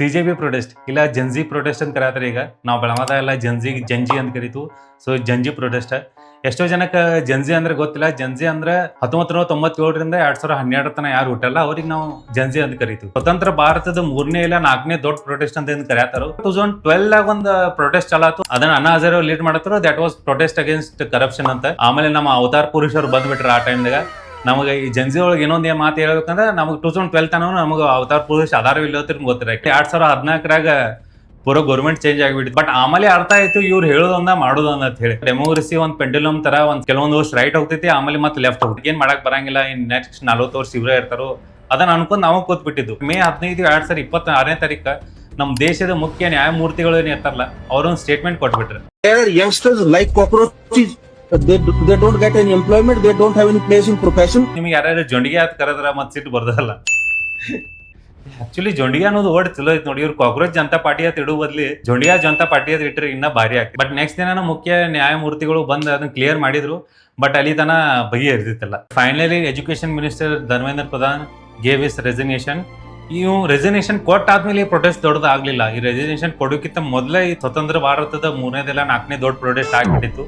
ಸಿಜೆಬಿ protest ಇಲ್ಲ ಜಂಜಿ protest ಅಂತ ಕರೆಯತ್ತಾರೆ. ಈಗ ನಾವು ಬೆಳಗಾವದಾಗ ಎಲ್ಲ ಜಂಜಿ ಅಂತ ಕರೀತು. ಸೊ ಜಂಜಿ ಪ್ರೊಟೆಸ್ಟ್ ಎಷ್ಟೋ ಜನಕ್ಕೆ ಜಂಜಿ ಅಂದ್ರೆ ಗೊತ್ತಿಲ್ಲ. ಜಂಜಿ ಅಂದ್ರೆ 1997ರಿಂದ 2012 ತನ ಯಾರು ಹುಟ್ಟಲ್ಲ ಅವ್ರಿಗೆ ನಾವು ಜಂಜಿ ಅಂತ ಕರಿತೀವಿ. ಸ್ವತಂತ್ರ ಭಾರತದ 3ನೇ ಇಲ್ಲ 4ನೇ ದೊಡ್ಡ ಪ್ರೊಟೆಸ್ಟ್ ಅಂತ ಏನ್ ಕರೆಯತ್ತಾರ. 2012 ಒಂದು ಪ್ರೊಟೆಸ್ಟ್ ಚಾಲಾತು. ಅದನ್ನ ಅಣ್ಣಾ ಹಜಾರೆ ಲೀಡ್ ಮಾಡತ್ತಾರ. That was protest against corruption ಅಂತ. ಆಮೇಲೆ ನಮ್ಮ ಅವತಾರ್ ಪುರುಷರು ಬಂದ್ಬಿಟ್ರ ಆ ಟೈಮ್ದಾಗ. ನಮಗೆ ಈ ಜಂಜಿ ಒಳಗೆ ಇನ್ನೊಂದು ಮಾತು ಹೇಳ್ಬೇಕಂದ್ರೆ ನಮಗೆ 2012 ತನಕ ನಮಗೆ ಅವತಾರ ಪುರುಷ ಆಧಾರವಿಲ್ಲ ಗೊತ್ತಿರ. 2014ರಾಗ ಪೂರಾ ಗೌರ್ಮೆಂಟ್ ಚೇಂಜ್ ಆಗಿಬಿಟ್ಟು. ಬಟ್ ಆಮೇಲೆ ಅರ್ಥ ಆಯ್ತು ಇವ್ರು ಹೇಳೋದೊಂದ ಮಾಡೋದೊಂದ ಅಂತ ಹೇಳಿ. ಡೆಮೋಕ್ರಸಿ ಒಂದು ಪೆಂಡುಲಮ್ ತರ ಒಂದ್ ಕೆಲವೊಂದು ವರ್ಷ ರೈಟ್ ಹೋಗ್ತೈತಿ, ಆಮೇಲೆ ಮತ್ತೆ ಲೆಫ್ಟ್ ಹೋಗ್ತೈತಿ. ಏನ್ ಮಾಡಕ್ ಬರಂಗಿಲ್ಲ, ಇನ್ ನೆಕ್ಸ್ಟ್ 40 ವರ್ಷ ಇವ್ರೇ ಇರ್ತಾರೋ ಅದನ್ನ ಅನ್ಕೊಂಡ್ ನಾವು ಕೂತ್ಬಿಟ್ಟಿದ್ದು. ಮೇ 15, 2026ನೇ ತಾರೀಕು ನಮ್ಮ ದೇಶದ ಮುಖ್ಯ ನ್ಯಾಯಮೂರ್ತಿಗಳು ಏನ್ ಇರ್ತಾರಲ್ಲ ಅವ್ರೊಂದು statement ಕೊಟ್ಬಿಟ್ರು. Youngsters like cockroaches. They don't get any employment. They don't have any place in profession. ನಿಮ್ಗೆ ಯಾರ್ಯಾರು ಜೊಂಡಿಗೆ ಅಂತ ಕರೆದ್ರ ಮತ್ತೆ ಸಿಟ್ಟು ಬರ್ದಲ್ಲ. ಆಕ್ಚುಲಿ ಜೊಂಡಿಗೆ ಅನ್ನೋದು ವರ್ಡ್ ಚಲೋ ಐತಿ ನೋಡಿ. ಇವ್ರು ಕಾಕ್ರೋಚ್ ಜನತಾ ಪಾರ್ಟಿ ಅಂತ ಇಡೋ ಬದ್ಲಿ ಜೊಂಡಿಯಾ ಜನತಾ ಪಾರ್ಟಿ ಅಂತ ಇಟ್ಟರೆ ಇನ್ನ ಭಾರಿ ಆಗ್ತದೆ. ಬಟ್ ನೆಕ್ಸ್ಟ್ ದಿನ ಮುಖ್ಯ ನ್ಯಾಯಮೂರ್ತಿಗಳು ಬಂದು ಅದನ್ನ ಕ್ಲಿಯರ್ ಮಾಡಿದ್ರು. ಬಟ್ ಅಲ್ಲಿ ತನ ಬಗೆಹರಿದಿತ್ತಲ್ಲ. Finally education minister Dharmendra Pradhan gave is resignation. ಇವು ರೆಸಿಗ್ನೇಷನ್ ಕೊಟ್ಟಾದ್ಮೇಲೆ ಪ್ರೊಟೆಸ್ಟ್ ದೊಡ್ಡದಾಗ್ಲಿಲ್ಲ. ಈ ರೆಸಿಗ್ನೇಷನ್ ಕೊಡೋಕ್ಕಿಂತ ಮೊದಲೇ ಈ ಸ್ವತಂತ್ರ ಭಾರತದ 3ನೇದೆಲ್ಲ 4ನೇ ದೊಡ್ಡ ಪ್ರೊಟೆಸ್ಟ್ ಆಗ್ಬಿಟ್ಟಿತ್ತು.